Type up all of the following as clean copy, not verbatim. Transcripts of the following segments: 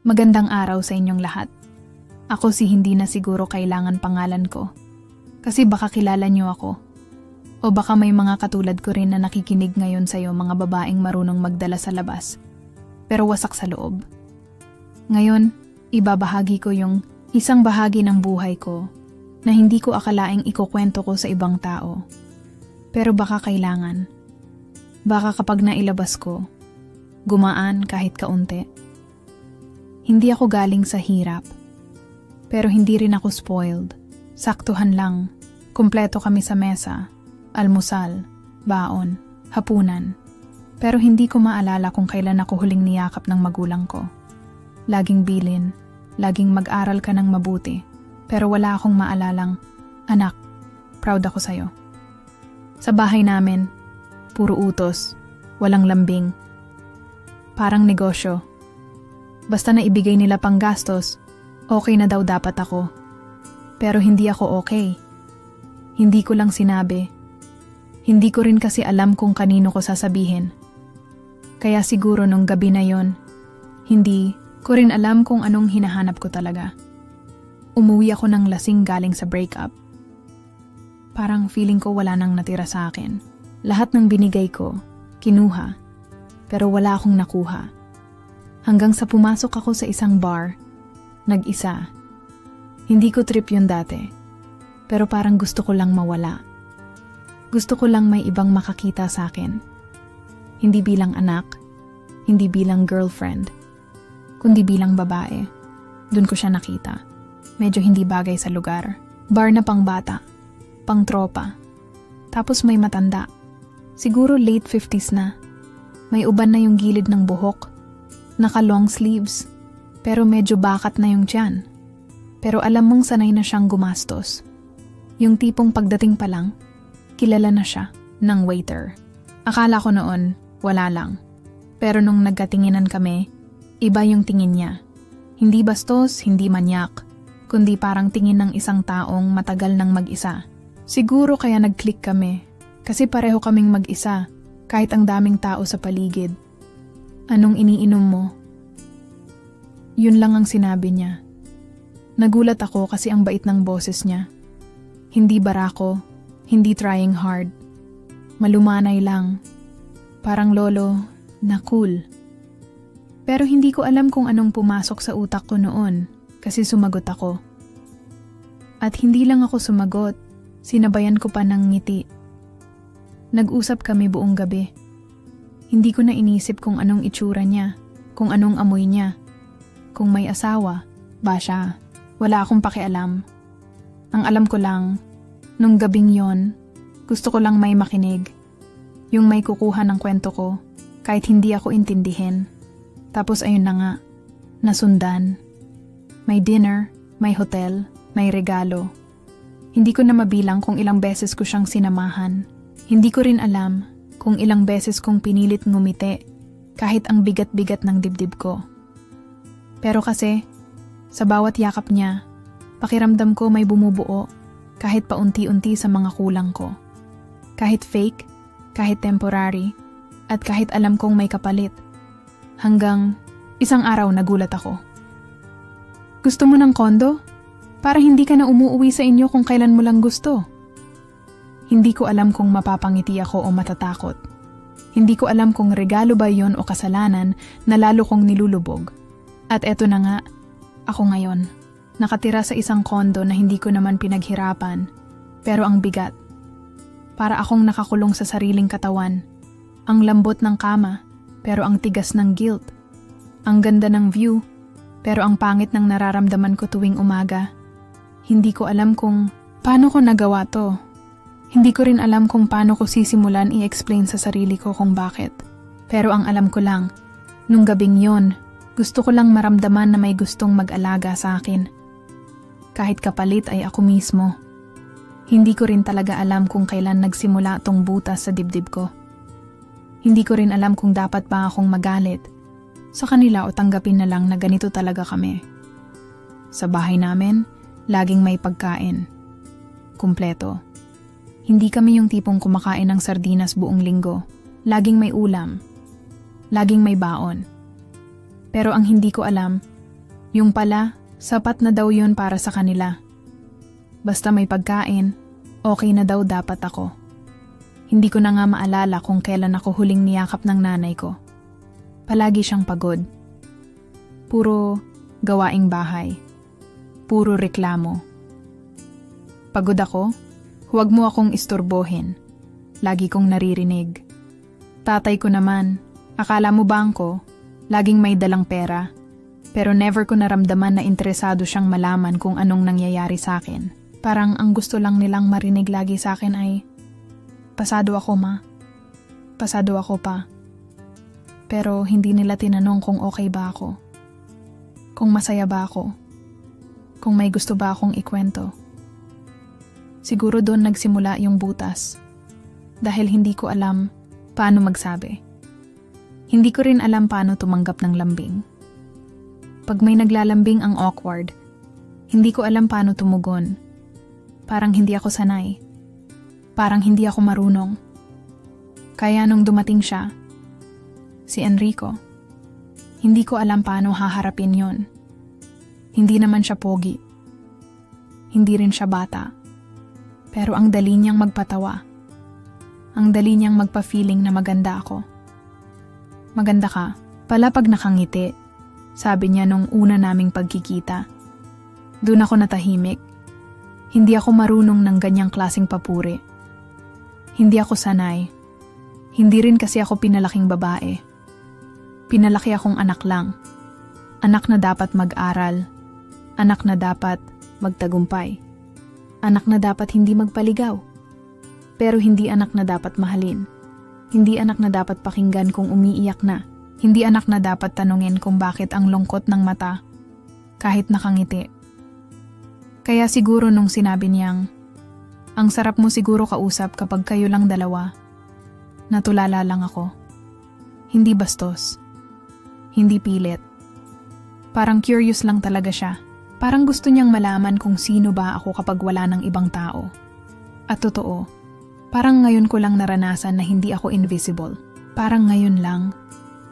Magandang araw sa inyong lahat. Ako si hindi na siguro kailangan pangalan ko. Kasi baka kilala niyo ako. O baka may mga katulad ko rin na nakikinig ngayon sa'yo, mga babaeng marunong magdala sa labas, pero wasak sa loob. Ngayon, ibabahagi ko yung isang bahagi ng buhay ko na hindi ko akalaing ikukwento ko sa ibang tao. Pero baka kailangan. Baka kapag nailabas ko, gumaan kahit kaunti. Hindi ako galing sa hirap. Pero hindi rin ako spoiled. Saktuhan lang. Kumpleto kami sa mesa. Almusal, baon, hapunan. Pero hindi ko maalala kung kailan ako huling niyakap ng magulang ko. Laging bilin, laging mag-aral ka ng mabuti. Pero wala akong maalalang, anak, proud ako sa'yo. Sa bahay namin, puro utos, walang lambing. Parang negosyo. Basta na ibigay nila pang gastos, okay na daw dapat ako. Pero hindi ako okay. Hindi ko lang sinabi. Hindi ko rin kasi alam kung kanino ko sasabihin. Kaya siguro nung gabi na yon, hindi ko rin alam kung anong hinahanap ko talaga. Umuwi ako ng lasing galing sa breakup. Parang feeling ko wala nang natira sa akin. Lahat ng binigay ko, kinuha. Pero wala akong nakuha. Hanggang sa pumasok ako sa isang bar, nag-isa. Hindi ko trip yun dati, pero parang gusto ko lang mawala. Gusto ko lang may ibang makakita sa akin. Hindi bilang anak, hindi bilang girlfriend, kundi bilang babae. Doon ko siya nakita. Medyo hindi bagay sa lugar. Bar na pang bata, pang tropa. Tapos may matanda. Siguro late 50s na. May uban na yung gilid ng buhok. Naka long sleeves, pero medyo bakat na yung tiyan. Pero alam mong sanay na siyang gumastos. Yung tipong pagdating pa lang, kilala na siya ng waiter. Akala ko noon, wala lang. Pero nung nagkatinginan kami, iba yung tingin niya. Hindi bastos, hindi manyak, kundi parang tingin ng isang taong matagal nang mag-isa. Siguro kaya nag-click kami, kasi pareho kaming mag-isa, kahit ang daming tao sa paligid. Anong iniinom mo? Yun lang ang sinabi niya. Nagulat ako kasi ang bait ng boses niya. Hindi barako, hindi trying hard. Malumanay lang. Parang lolo na cool. Pero hindi ko alam kung anong pumasok sa utak ko noon kasi sumagot ako. At hindi lang ako sumagot, sinabayan ko pa ng ngiti. Nag-usap kami buong gabi. Hindi ko na inisip kung anong itsura niya, kung anong amoy niya. Kung may asawa, ba siya? Wala akong pakialam. Ang alam ko lang, nung gabing yon, gusto ko lang may makinig. Yung may kukuha ng kwento ko, kahit hindi ako intindihin. Tapos ayun na nga, nasundan. May dinner, may hotel, may regalo. Hindi ko na mabilang kung ilang beses ko siyang sinamahan. Hindi ko rin alam kung ilang beses kong pinilit ngumiti kahit ang bigat-bigat ng dibdib ko. Pero kasi, sa bawat yakap niya, pakiramdam ko may bumubuo kahit paunti-unti sa mga kulang ko. Kahit fake, kahit temporary, at kahit alam kong may kapalit. Hanggang isang araw nagulat ako. Gusto mo ng kondo? Para hindi ka na umuuwi sa inyo kung kailan mo lang gusto. Hindi ko alam kung mapapangiti ako o matatakot. Hindi ko alam kung regalo ba yon o kasalanan na lalo kong nilulubog. At eto na nga, ako ngayon. Nakatira sa isang kondo na hindi ko naman pinaghirapan, pero ang bigat. Para akong nakakulong sa sariling katawan. Ang lambot ng kama, pero ang tigas ng guilt. Ang ganda ng view, pero ang pangit ng nararamdaman ko tuwing umaga. Hindi ko alam kung paano ko nagawa to. Hindi ko rin alam kung paano ko sisimulan i-explain sa sarili ko kung bakit. Pero ang alam ko lang, nung gabing yon, gusto ko lang maramdaman na may gustong mag-alaga sa akin. Kahit kapalit ay ako mismo. Hindi ko rin talaga alam kung kailan nagsimula tong butas sa dibdib ko. Hindi ko rin alam kung dapat ba akong magalit sa kanila o tanggapin na lang na ganito talaga kami. Sa bahay namin, laging may pagkain. Kumpleto. Hindi kami yung tipong kumakain ng sardinas buong linggo. Laging may ulam. Laging may baon. Pero ang hindi ko alam, Yung pala, sapat na daw yun para sa kanila. Basta may pagkain, okay na daw dapat ako. Hindi ko na nga maalala kung kailan ako huling niyakap ng nanay ko. Palagi siyang pagod. Puro gawaing bahay. Puro reklamo. Pagod ako? Huwag mo akong istorbohin. Lagi kong naririnig. Tatay ko naman, akala mo bangko, laging may dalang pera. Pero never ko naramdaman na interesado siyang malaman kung anong nangyayari sa akin. Parang ang gusto lang nilang marinig lagi sa akin ay, pasado ako ma. Pasado ako pa. Pero hindi nila tinanong kung okay ba ako. Kung masaya ba ako. Kung may gusto ba akong ikwento. Siguro doon nagsimula yung butas. Dahil hindi ko alam paano magsabi. Hindi ko rin alam paano tumanggap ng lambing. Pag may naglalambing ang awkward, hindi ko alam paano tumugon. Parang hindi ako sanay. Parang hindi ako marunong. Kaya nung dumating siya, si Enrico, hindi ko alam paano haharapin yon. Hindi naman siya pogi. Hindi rin siya bata. Pero ang dali niyang magpatawa. Ang dali niyang magpa-feeling na maganda ako. Maganda ka, pala pag nakangiti, sabi niya nung una naming pagkikita. Doon ako natahimik. Hindi ako marunong ng ganyang klaseng papuri. Hindi ako sanay. Hindi rin kasi ako pinalaking babae. Pinalaki akong anak lang. Anak na dapat mag-aral. Anak na dapat magtagumpay. Anak na dapat hindi magpaligaw. Pero hindi anak na dapat mahalin. Hindi anak na dapat pakinggan kung umiiyak na. Hindi anak na dapat tanungin kung bakit ang lungkot ng mata kahit nakangiti. Kaya siguro nung sinabi niyang, ang sarap mo siguro kausap kapag kayo lang dalawa, natulala lang ako. Hindi bastos. Hindi pilit. Parang curious lang talaga siya. Parang gusto niyang malaman kung sino ba ako kapag wala ng ibang tao. At totoo, parang ngayon ko lang naranasan na hindi ako invisible. Parang ngayon lang,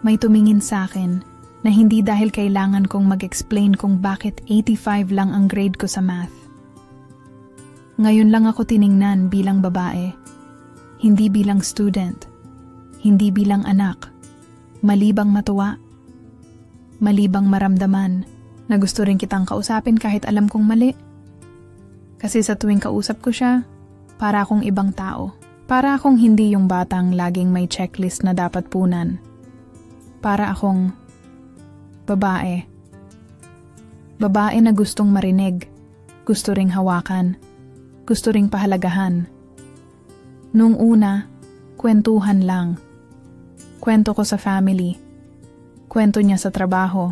may tumingin sa akin na hindi dahil kailangan kong mag-explain kung bakit 85 lang ang grade ko sa math. Ngayon lang ako tiningnan bilang babae, hindi bilang student, hindi bilang anak, malibang matuwa, malibang maramdaman na gusto rin kitang kausapin kahit alam kong mali. Kasi sa tuwing kausap ko siya, para akong ibang tao. Para akong hindi yung batang laging may checklist na dapat punan. Para akong babae. Babae na gustong marinig, gusto ring hawakan, gusto ring pahalagahan. Nung una, kwentuhan lang. Kwento ko sa family. Kwento niya sa trabaho.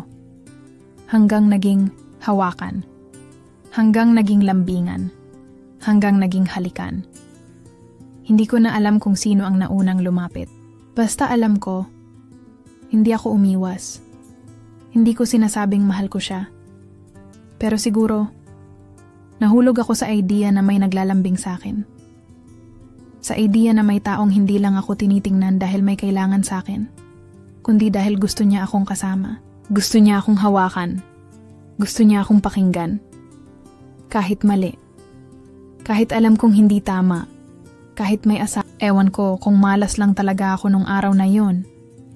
Hanggang naging hawakan. Hanggang naging lambingan. Hanggang naging halikan. Hindi ko na alam kung sino ang naunang lumapit. Basta alam ko, hindi ako umiwas. Hindi ko sinasabing mahal ko siya. Pero siguro, nahulog ako sa idea na may naglalambing sa akin. Sa idea na may taong hindi lang ako tinitingnan dahil may kailangan sa akin, kundi dahil gusto niya akong kasama. Gusto niya akong hawakan. Gusto niya akong pakinggan. Kahit mali. Kahit alam kong hindi tama. Kahit may ewan ko kung malas lang talaga ako nung araw na yon.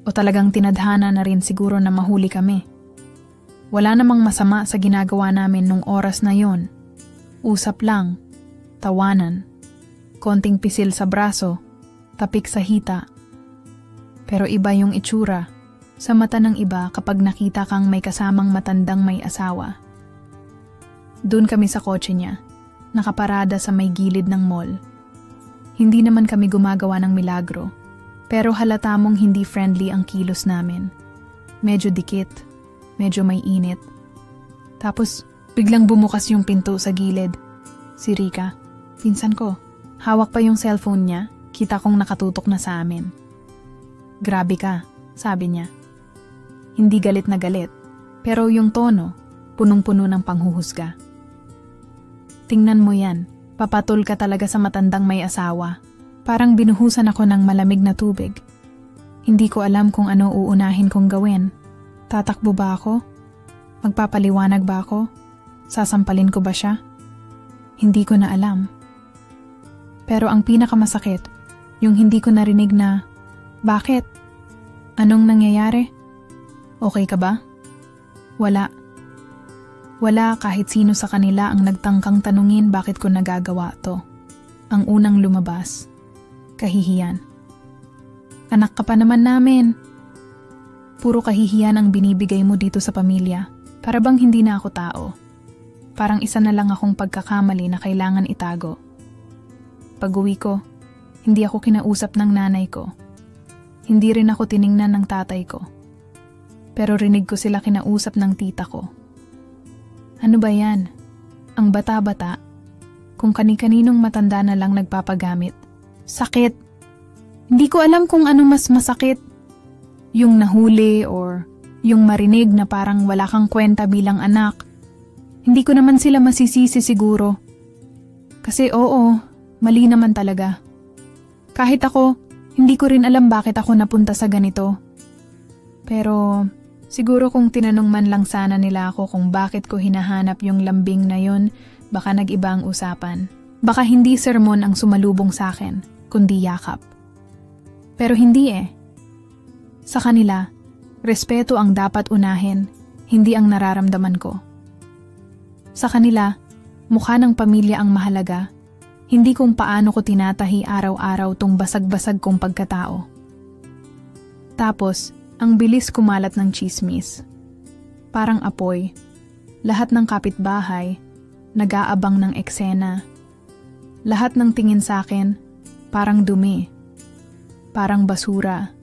O talagang tinadhana na rin siguro na mahuli kami. Wala namang masama sa ginagawa namin nung oras na yon. Usap lang, tawanan, konting pisil sa braso, tapik sa hita. Pero iba yung itsura sa mata ng iba kapag nakita kang may kasamang matandang may asawa. Doon kami sa kotse niya, nakaparada sa may gilid ng mall. Hindi naman kami gumagawa ng milagro. Pero halata mong hindi friendly ang kilos namin. Medyo dikit, medyo may init. Tapos, biglang bumukas yung pinto sa gilid. Si Rika, pinsan ko, hawak pa yung cellphone niya, kita kong nakatutok na sa amin. Grabe ka, sabi niya. Hindi galit na galit, pero yung tono, punong-puno ng panghuhusga. Tingnan mo yan, papatol ka talaga sa matandang may asawa. Parang binuhusan ako ng malamig na tubig. Hindi ko alam kung ano uunahin kong gawin. Tatakbo ba ako? Magpapaliwanag ba ako? Sasampalin ko ba siya? Hindi ko na alam. Pero ang pinakamasakit, yung hindi ko narinig na, bakit? Anong nangyayari? Okay ka ba? Wala. Wala kahit sino sa kanila ang nagtangkang tanungin bakit ko nagagawa to. Ang unang lumabas, kahihiyan. Anak ka pa naman namin. Puro kahihiyan ang binibigay mo dito sa pamilya. Para bang hindi na ako tao. Parang isa na lang akong pagkakamali na kailangan itago. Pag-uwi ko, hindi ako kinausap ng nanay ko. Hindi rin ako tiningnan ng tatay ko. Pero rinig ko sila kinausap ng tita ko. Ano ba yan? Ang bata-bata, kung kani-kaninong matanda na lang nagpapagamit. Sakit. Hindi ko alam kung ano mas masakit. Yung nahuli or yung marinig na parang wala kang kwenta bilang anak. Hindi ko naman sila masisisi siguro. Kasi oo, mali naman talaga. Kahit ako, hindi ko rin alam bakit ako napunta sa ganito. Pero siguro kung tinanong man lang sana nila ako kung bakit ko hinahanap yung lambing na yun, baka nag-iba ang usapan. Baka hindi sermon ang sumalubong sa akin, kundi yakap. Pero hindi eh. Sa kanila, respeto ang dapat unahin, hindi ang nararamdaman ko. Sa kanila, mukha ng pamilya ang mahalaga, hindi kung paano ko tinatahi araw-araw tong basag-basag kong pagkatao. Tapos, ang bilis kumalat ng tsismis. Parang apoy, lahat ng kapitbahay, nag-aabang ng eksena. Lahat ng tingin sa akin, parang dumi, parang basura.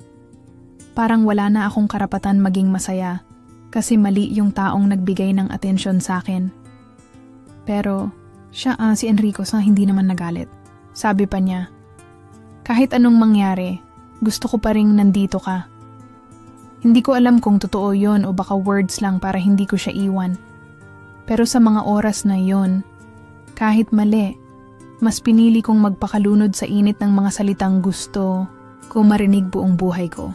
Parang wala na akong karapatan maging masaya kasi mali yung taong nagbigay ng atensyon sa akin. Pero siya si Enrico hindi naman nagalit. Sabi pa niya, kahit anong mangyari, gusto ko pa ring nandito ka. Hindi ko alam kung totoo yon o baka words lang para hindi ko siya iwan. Pero sa mga oras na yon, kahit mali, mas pinili kong magpakalunod sa init ng mga salitang gusto ko marinig buong buhay ko.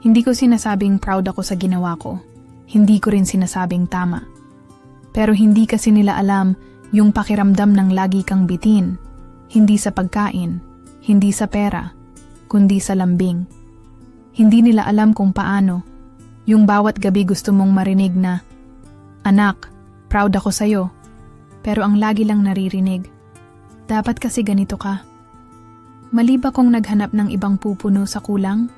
Hindi ko sinasabing proud ako sa ginawa ko. Hindi ko rin sinasabing tama. Pero hindi kasi nila alam yung pakiramdam ng lagi kang bitin. Hindi sa pagkain, hindi sa pera, kundi sa lambing. Hindi nila alam kung paano. Yung bawat gabi gusto mong marinig na, anak, proud ako sa'yo. Pero ang lagi lang naririnig, dapat kasi ganito ka. Mali ba kung naghanap ng ibang pupuno sa kulang?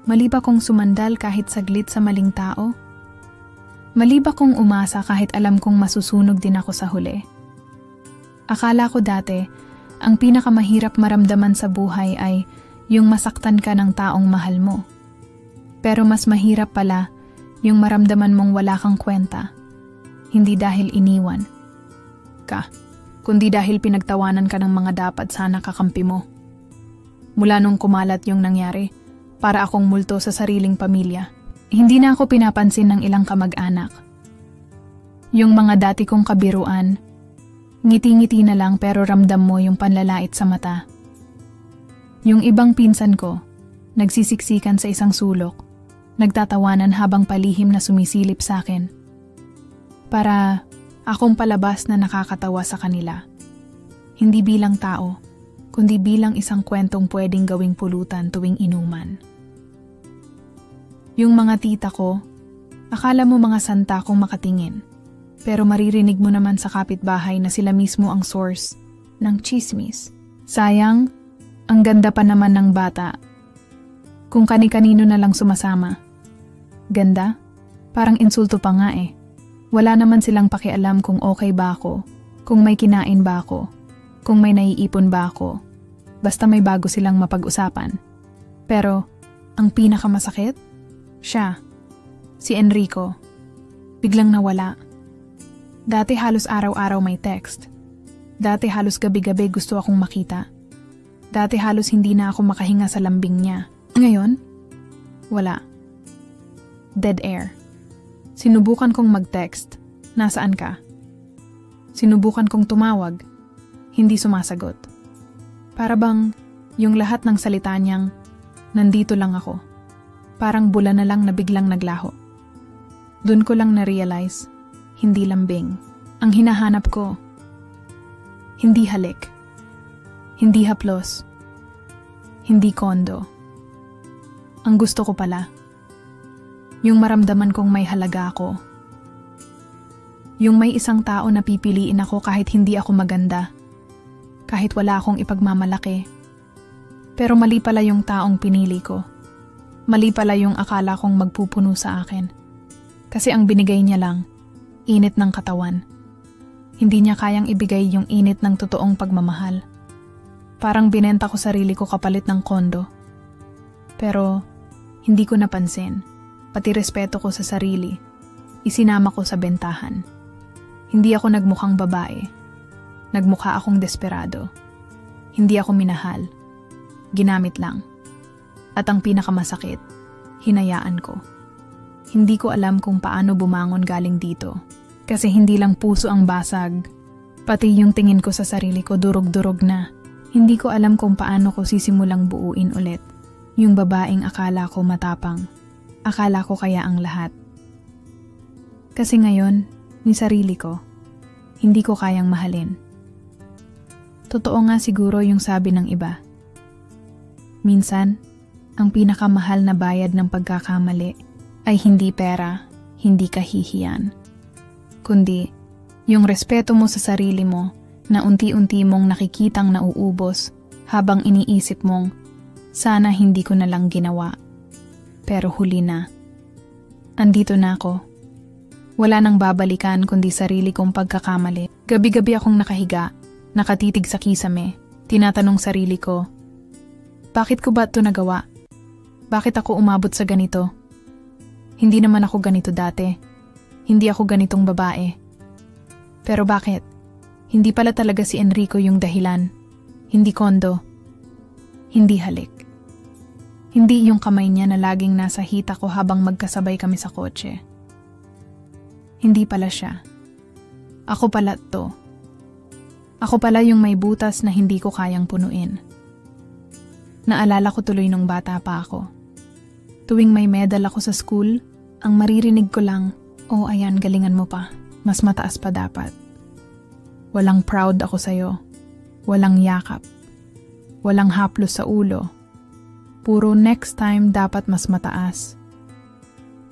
Mali ba kung sumandal kahit saglit sa maling tao? Mali ba kung umasa kahit alam kong masusunog din ako sa huli? Akala ko dati, ang pinakamahirap maramdaman sa buhay ay yung masaktan ka ng taong mahal mo. Pero mas mahirap pala yung maramdaman mong wala kang kwenta. Hindi dahil iniwan ka, kundi dahil pinagtawanan ka ng mga dapat sana kakampi mo. Mula nung kumalat yung nangyari, para akong multo sa sariling pamilya. Hindi na ako pinapansin ng ilang kamag-anak. Yung mga dati kong kabiruan, ngiti-ngiti na lang pero ramdam mo yung panlalait sa mata. Yung ibang pinsan ko, nagsisiksikan sa isang sulok, nagtatawanan habang palihim na sumisilip sa akin. Para akong palabas na nakakatawa sa kanila. Hindi bilang tao, kundi bilang isang kwentong pwedeng gawing pulutan tuwing inuman. Yung mga tita ko, akala mo mga santa kung makatingin, pero maririnig mo naman sa kapitbahay na sila mismo ang source ng chismis. Sayang, ang ganda pa naman ng bata. Kung kani-kanino na lang sumasama. Ganda? Parang insulto pa nga eh. Wala naman silang pakialam kung okay ba ako, kung may kinain ba ako, kung may naiipon ba ako. Basta may bago silang mapag-usapan. Pero, ang pinakamasakit? Siya, si Enrico, biglang nawala. Dati halos araw-araw may text. Dati halos gabi-gabi gusto akong makita. Dati halos hindi na ako makahinga sa lambing niya. Ngayon, wala. Dead air. Sinubukan kong mag-text, nasaan ka? Sinubukan kong tumawag, hindi sumasagot. Para bang yung lahat ng salita niyang, nandito lang ako. Parang bula na lang na biglang naglaho. Doon ko lang na-realize, hindi lambing. Ang hinahanap ko, hindi halik, hindi haplos, hindi kondo. Ang gusto ko pala, yung maramdaman kong may halaga ako. Yung may isang tao na pipiliin ako kahit hindi ako maganda, kahit wala akong ipagmamalaki. Pero mali pala yung taong pinili ko. Mali pala yung akala kong magpupuno sa akin. Kasi ang binigay niya lang, init ng katawan. Hindi niya kayang ibigay yung init ng totoong pagmamahal. Parang binenta ko sarili ko kapalit ng kondo. Pero hindi ko napansin, pati respeto ko sa sarili, isinama ko sa bentahan. Hindi ako nagmukhang babae. Nagmukha akong desperado. Hindi ako minahal. Ginamit lang. At ang pinakamasakit, hinayaan ko. Hindi ko alam kung paano bumangon galing dito. Kasi hindi lang puso ang basag. Pati yung tingin ko sa sarili ko durog-durog na. Hindi ko alam kung paano ko sisimulang buuin ulit. Yung babaeng akala ko matapang. Akala ko kaya ang lahat. Kasi ngayon, ni sarili ko, hindi ko kayang mahalin. Totoo nga siguro yung sabi ng iba. Minsan, ang pinakamahal na bayad ng pagkakamali ay hindi pera, hindi kahihiyan. Kundi, yung respeto mo sa sarili mo na unti-unti mong nakikitang nauubos habang iniisip mong, sana hindi ko na lang ginawa. Pero huli na. Andito na ako. Wala nang babalikan kundi sarili kong pagkakamali. Gabi-gabi akong nakahiga, nakatitig sa kisame, tinatanong sarili ko, bakit ko ba ito nagawa? Bakit ako umabot sa ganito? Hindi naman ako ganito dati. Hindi ako ganitong babae. Pero bakit? Hindi pala talaga si Enrico yung dahilan. Hindi kondo. Hindi halik. Hindi yung kamay niya na laging nasa hita ko habang magkasabay kami sa kotse. Hindi pala siya. Ako pala to. Ako pala yung may butas na hindi ko kayang punuin. Naalala ko tuloy nung bata pa ako. Tuwing may medal ako sa school, ang maririnig ko lang, oh ayan, galingan mo pa. Mas mataas pa dapat. Walang proud ako sa'yo. Walang yakap. Walang haplos sa ulo. Puro next time dapat mas mataas.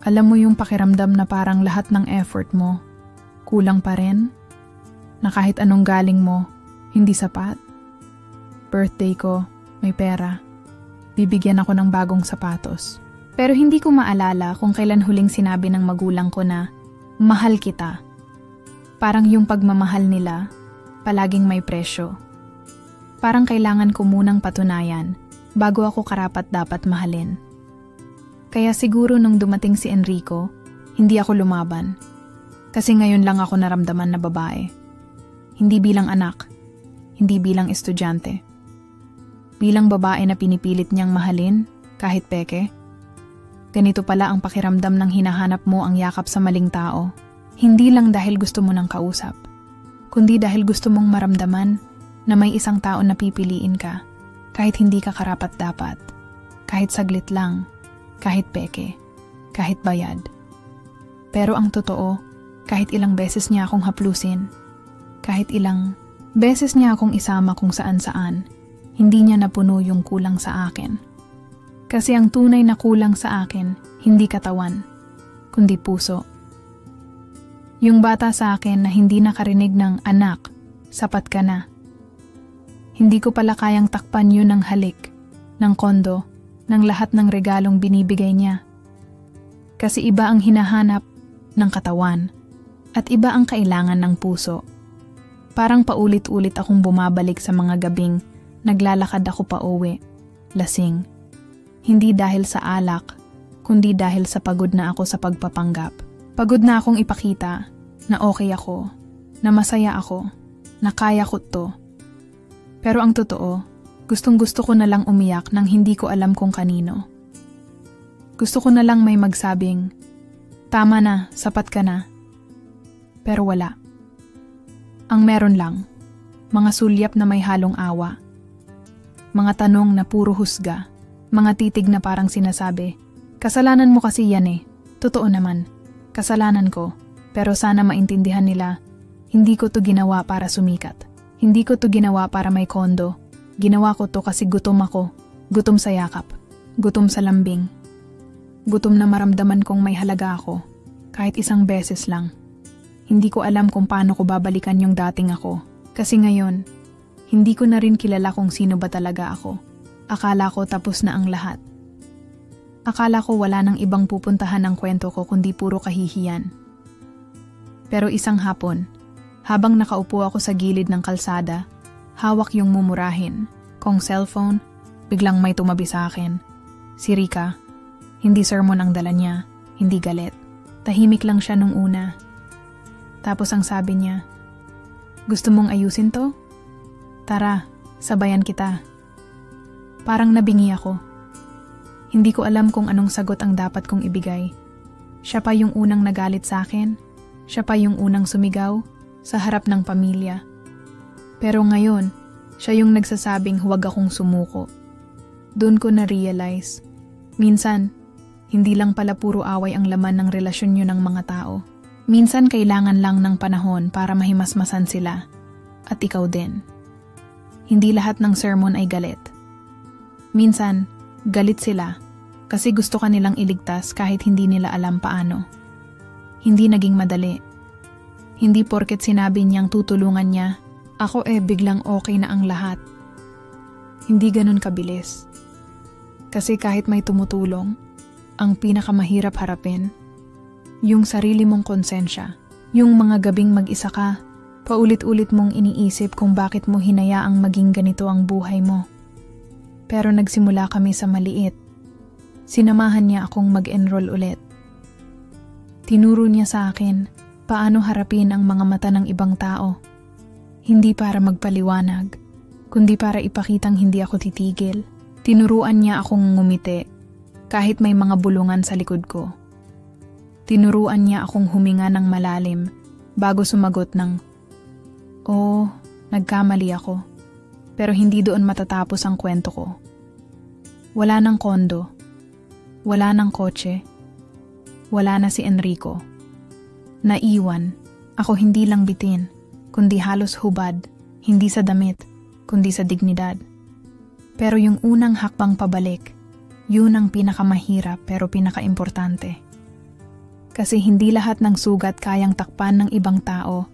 Alam mo yung pakiramdam na parang lahat ng effort mo, kulang pa rin? Na kahit anong galing mo, hindi sapat? Birthday ko, may pera. Bibigyan ako ng bagong sapatos. Pero hindi ko maalala kung kailan huling sinabi ng magulang ko na, mahal kita. Parang yung pagmamahal nila, palaging may presyo. Parang kailangan ko munang patunayan bago ako karapat dapat mahalin. Kaya siguro nung dumating si Enrico, hindi ako lumaban. Kasi ngayon lang ako naramdaman na babae. Hindi bilang anak, hindi bilang estudyante. Bilang babae na pinipilit niyang mahalin, kahit peke. Ganito pala ang pakiramdam ng hinahanap mo ang yakap sa maling tao. Hindi lang dahil gusto mo ng kausap, kundi dahil gusto mong maramdaman na may isang tao na pipiliin ka, kahit hindi ka karapat-dapat, kahit saglit lang, kahit peke, kahit bayad. Pero ang totoo, kahit ilang beses niya akong haplusin, kahit ilang beses niya akong isama kung saan-saan, hindi niya napuno yung kulang sa akin. Kasi ang tunay na kulang sa akin, hindi katawan, kundi puso. Yung bata sa akin na hindi nakarinig ng anak, sapat ka na. Hindi ko pala kayang takpan yun ng halik, ng kondo, ng lahat ng regalong binibigay niya. Kasi iba ang hinahanap ng katawan at iba ang kailangan ng puso. Parang paulit-ulit akong bumabalik sa mga gabing naglalakad ako pa uwi, lasing. Hindi dahil sa alak, kundi dahil sa pagod na ako sa pagpapanggap. Pagod na akong ipakita na okay ako, na masaya ako, na kaya ko to. Pero ang totoo, gustong-gusto ko na lang umiyak nang hindi ko alam kung kanino. Gusto ko na lang may magsabing, tama na, sapat ka na. Pero wala. Ang meron lang, mga sulyap na may halong awa. Mga tanong na puro husga, mga titig na parang sinasabi, kasalanan mo kasi yan eh, totoo naman. Kasalanan ko, pero sana maintindihan nila, hindi ko to ginawa para sumikat. Hindi ko to ginawa para may kondo. Ginawa ko to kasi gutom ako. Gutom sa yakap. Gutom sa lambing. Gutom na maramdaman kong may halaga ako. Kahit isang beses lang. Hindi ko alam kung paano ko babalikan yung dating ako. Kasi ngayon, hindi ko na rin kilala kung sino ba talaga ako. Akala ko tapos na ang lahat. Akala ko wala nang ibang pupuntahan ng kwento ko kundi puro kahihiyan. Pero isang hapon, habang nakaupo ako sa gilid ng kalsada, hawak yung mumurahin, kong cellphone, biglang may tumabi sa akin. Si Rika, hindi sermon ang dala niya, hindi galit. Tahimik lang siya nung una. Tapos ang sabi niya, "Gusto mong ayusin to? Tara, sabayan kita." Parang nabingi ako. Hindi ko alam kung anong sagot ang dapat kong ibigay. Siya pa yung unang nagalit sa akin. Siya pa yung unang sumigaw sa harap ng pamilya. Pero ngayon, siya yung nagsasabing huwag akong sumuko. Doon ko na-realize, minsan, hindi lang pala puro away ang laman ng relasyon nyo ng mga tao. Minsan kailangan lang ng panahon para mahimasmasan sila. At ikaw din. Hindi lahat ng sermon ay galit. Minsan, galit sila kasi gusto ka nilang iligtas kahit hindi nila alam paano. Hindi naging madali. Hindi porket sinabi niyang tutulungan niya, ako biglang okay na ang lahat. Hindi ganun kabilis. Kasi kahit may tumutulong, ang pinakamahirap harapin, yung sarili mong konsensya, yung mga gabing mag-isa ka, paulit-ulit mong iniisip kung bakit mo hinayaang maging ganito ang buhay mo. Pero nagsimula kami sa maliit. Sinamahan niya akong mag-enroll ulit. Tinuro niya sa akin paano harapin ang mga mata ng ibang tao. Hindi para magpaliwanag, kundi para ipakitang hindi ako titigil. Tinuruan niya akong ngumiti kahit may mga bulungan sa likod ko. Tinuruan niya akong huminga ng malalim bago sumagot ng, "Oh, nagkamali ako." Pero hindi doon matatapos ang kwento ko. Wala nang kondo. Wala nang kotse. Wala na si Enrico. Naiwan. Ako hindi lang bitin, kundi halos hubad. Hindi sa damit, kundi sa dignidad. Pero yung unang hakbang pabalik, yun ang pinakamahirap pero pinakaimportante. Kasi hindi lahat ng sugat kayang takpan ng ibang tao.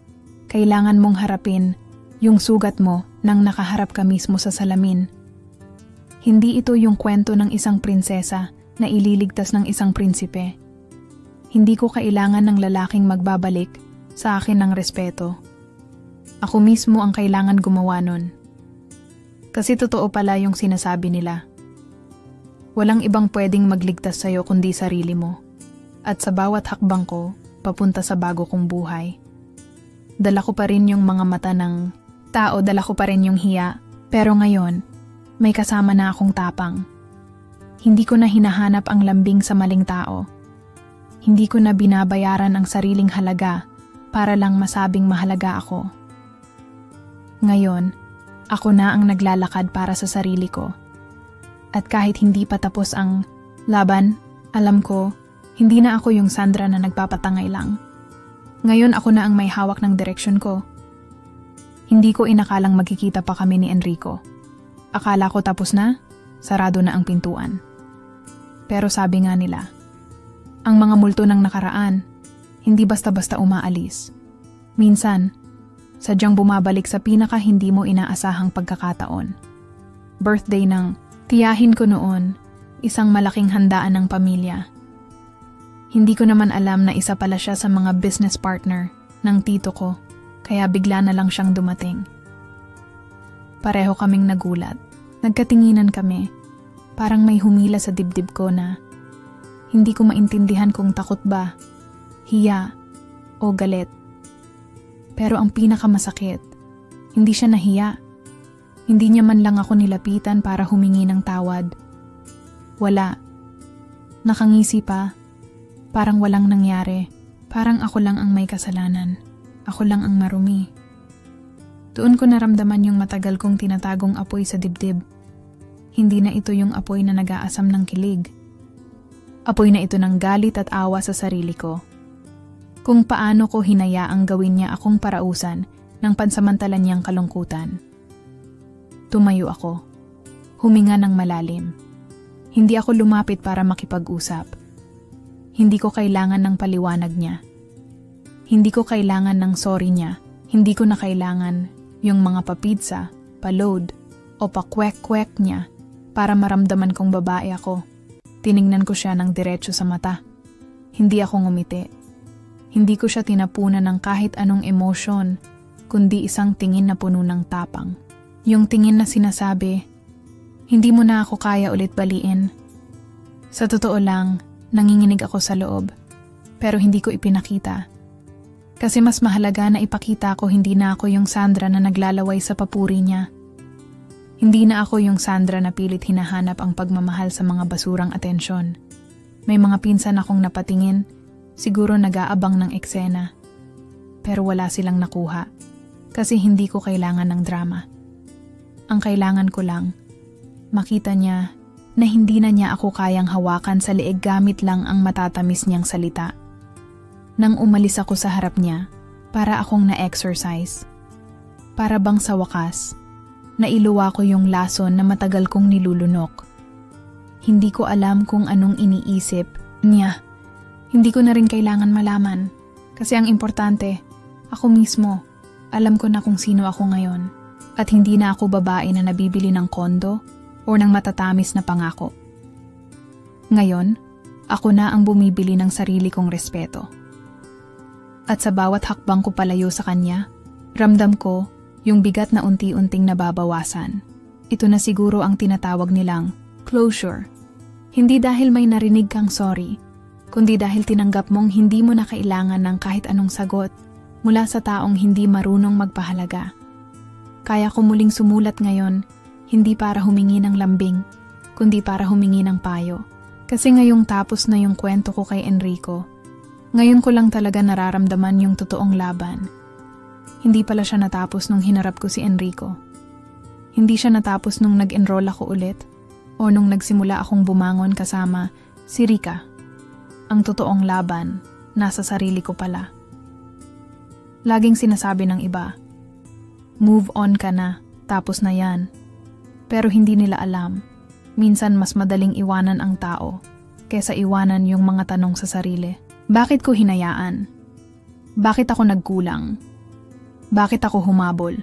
Kailangan mong harapin yung sugat mo nang nakaharap ka mismo sa salamin. Hindi ito yung kwento ng isang prinsesa na ililigtas ng isang prinsipe. Hindi ko kailangan ng lalaking magbabalik sa akin ng respeto. Ako mismo ang kailangan gumawa nun. Kasi totoo pala yung sinasabi nila. Walang ibang pwedeng magligtas sa'yo kundi sarili mo. At sa bawat hakbang ko, papunta sa bago kong buhay. Dala ko pa rin yung mga mata ng tao, dala ko pa rin yung hiya. Pero ngayon, may kasama na akong tapang. Hindi ko na hinahanap ang lambing sa maling tao. Hindi ko na binabayaran ang sariling halaga para lang masabing mahalaga ako. Ngayon, ako na ang naglalakad para sa sarili ko. At kahit hindi pa tapos ang laban, alam ko, hindi na ako yung Sandra na nagpapatangay lang. Ngayon ako na ang may hawak ng direksyon ko. Hindi ko inakalang magkikita pa kami ni Enrico. Akala ko tapos na, sarado na ang pintuan. Pero sabi nga nila, ang mga multo ng nakaraan, hindi basta-basta umaalis. Minsan, sadyang bumabalik sa pinaka hindi mo inaasahang pagkakataon. Birthday ng tiyahin ko noon, isang malaking handaan ng pamilya. Hindi ko naman alam na isa pala siya sa mga business partner ng tito ko, kaya bigla na lang siyang dumating. Pareho kaming nagulat. Nagkatinginan kami, parang may humila sa dibdib ko na hindi ko maintindihan kung takot ba, hiya, o galit. Pero ang pinakamasakit, hindi siya nahiya. Hindi niya man lang ako nilapitan para humingi ng tawad. Wala. Nakangisi pa. Parang walang nangyari. Parang ako lang ang may kasalanan. Ako lang ang marumi. Doon ko naramdaman yung matagal kong tinatagong apoy sa dibdib. Hindi na ito yung apoy na nag-aasam ng kilig. Apoy na ito ng galit at awa sa sarili ko. Kung paano ko hinayaang gawin niya akong parausan ng pansamantalan niyang kalungkutan. Tumayo ako. Huminga ng malalim. Hindi ako lumapit para makipag-usap. Hindi ko kailangan ng paliwanag niya. Hindi ko kailangan ng sorry niya. Hindi ko na kailangan yung mga papizza, pa-load, o pa-kwek-kwek niya para maramdaman kong babae ako. Tiningnan ko siya ng diretso sa mata. Hindi ako ngumiti. Hindi ko siya tinapunan ng kahit anong emosyon, kundi isang tingin na puno ng tapang. Yung tingin na sinasabi, hindi mo na ako kaya ulit baliin. Sa totoo lang, nanginginig ako sa loob, pero hindi ko ipinakita. Kasi mas mahalaga na ipakita ko hindi na ako yung Sandra na naglalaway sa papuri niya. Hindi na ako yung Sandra na pilit hinahanap ang pagmamahal sa mga basurang atensyon. May mga pinsan akong napatingin, siguro nag-aabang ng eksena. Pero wala silang nakuha, kasi hindi ko kailangan ng drama. Ang kailangan ko lang, makita niya na hindi na niya ako kayang hawakan sa leeg gamit lang ang matatamis niyang salita. Nang umalis ako sa harap niya, para akong na-exercise. Para bang sa wakas, nailuwa ko yung lason na matagal kong nilulunok. Hindi ko alam kung anong iniisip niya. Hindi ko na rin kailangan malaman. Kasi ang importante, ako mismo, alam ko na kung sino ako ngayon. At hindi na ako babae na nabibili ng kondo o ng matatamis na pangako. Ngayon, ako na ang bumibili ng sarili kong respeto. At sa bawat hakbang ko palayo sa kanya, ramdam ko yung bigat na unti-unting nababawasan. Ito na siguro ang tinatawag nilang closure. Hindi dahil may narinig kang sorry, kundi dahil tinanggap mong hindi mo na kailangan ng kahit anong sagot mula sa taong hindi marunong magpahalaga. Kaya ko muling sumulat ngayon, hindi para humingi ng lambing, kundi para humingi ng payo. Kasi ngayong tapos na yung kwento ko kay Enrico, ngayon ko lang talaga nararamdaman yung totoong laban. Hindi pala siya natapos nung hinarap ko si Enrico. Hindi siya natapos nung nag-enroll ako ulit o nung nagsimula akong bumangon kasama si Rika. Ang totoong laban, nasa sarili ko pala. Laging sinasabi ng iba, move on ka na, tapos na yan. Pero hindi nila alam, minsan mas madaling iwanan ang tao kesa iwanan yung mga tanong sa sarili. Bakit ko hinayaan? Bakit ako nagkulang? Bakit ako humabol?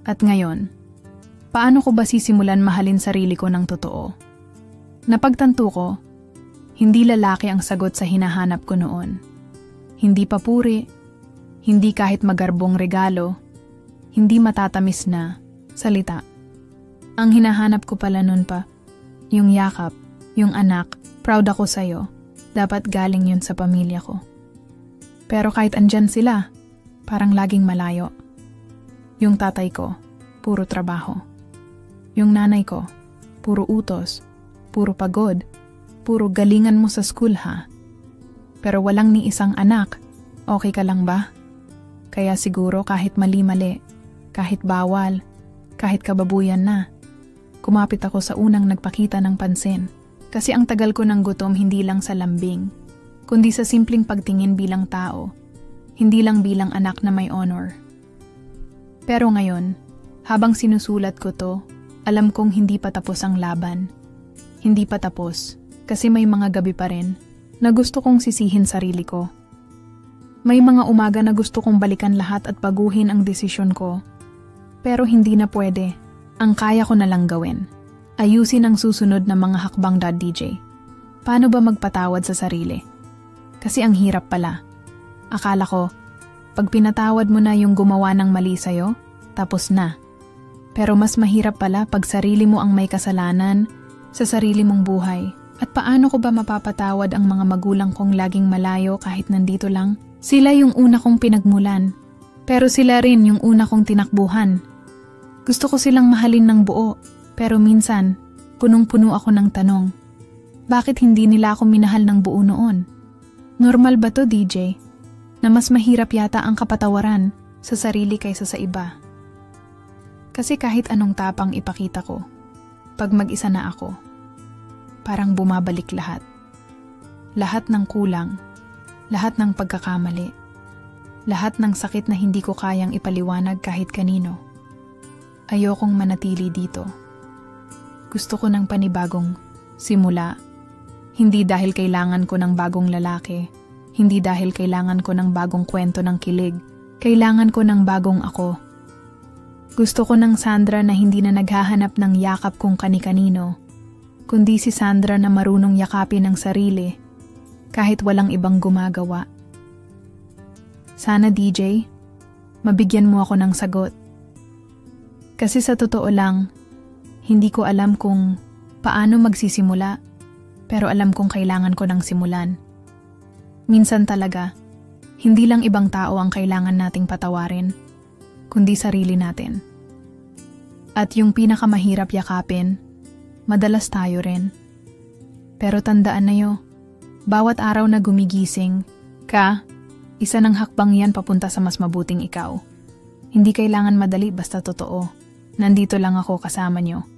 At ngayon, paano ko ba sisimulan mahalin sarili ko ng totoo? Napagtanto ko, hindi lalaki ang sagot sa hinahanap ko noon. Hindi papuri, hindi kahit magarbong regalo, hindi matatamis na salita. Ang hinahanap ko pala nun pa, yung yakap, yung anak, proud ako sa'yo, dapat galing yun sa pamilya ko. Pero kahit andyan sila, parang laging malayo. Yung tatay ko, puro trabaho. Yung nanay ko, puro utos, puro pagod, puro galingan mo sa school ha. Pero walang ni isang anak, okay ka lang ba? Kaya siguro kahit mali-mali, kahit bawal, kahit kababuyan na, kumapit ako sa unang nagpakita ng pansin. Kasi ang tagal ko ng gutom hindi lang sa lambing, kundi sa simpleng pagtingin bilang tao, hindi lang bilang anak na may honor. Pero ngayon, habang sinusulat ko to, alam kong hindi pa tapos ang laban. Hindi pa tapos, kasi may mga gabi pa rin na gusto kong sisihin sarili ko. May mga umaga na gusto kong balikan lahat at baguhin ang desisyon ko. Pero hindi na pwede. Ang kaya ko na lang gawin. Ayusin ang susunod na mga hakbang. DJ. Paano ba magpatawad sa sarili? Kasi ang hirap pala. Akala ko, pag pinatawad mo na yung gumawa ng mali sa'yo, tapos na. Pero mas mahirap pala pag sarili mo ang may kasalanan sa sarili mong buhay. At paano ko ba mapapatawad ang mga magulang kong laging malayo kahit nandito lang? Sila yung una kong pinagmulan. Pero sila rin yung una kong tinakbuhan. Gusto ko silang mahalin ng buo. Pero minsan, punong-puno ako ng tanong. Bakit hindi nila ako minahal ng buo noon? Normal ba to, DJ? Na mas mahirap yata ang kapatawaran sa sarili kaysa sa iba. Kasi kahit anong tapang ipakita ko, pag mag-isa na ako, parang bumabalik lahat. Lahat ng kulang, Lahat ng pagkakamali. Lahat ng sakit na hindi ko kayang ipaliwanag kahit kanino. Ayokong manatili dito. Gusto ko ng panibagong simula. Hindi dahil kailangan ko ng bagong lalaki. Hindi dahil kailangan ko ng bagong kwento ng kilig. Kailangan ko ng bagong ako. Gusto ko ng Sandra na hindi na naghahanap ng yakap kung kani-kanino, kundi si Sandra na marunong yakapin ang sarili, kahit walang ibang gumagawa. Sana DJ, mabigyan mo ako ng sagot. Kasi sa totoo lang, hindi ko alam kung paano magsisimula, pero alam kong kailangan ko ng simulan. Minsan talaga, hindi lang ibang tao ang kailangan nating patawarin, kundi sarili natin. At yung pinakamahirap yakapin, madalas tayo rin. Pero tandaan na yo, bawat araw na gumigising ka, isa ng hakbang yan papunta sa mas mabuting ikaw. Hindi kailangan madali basta totoo. Nandito lang ako kasama nyo.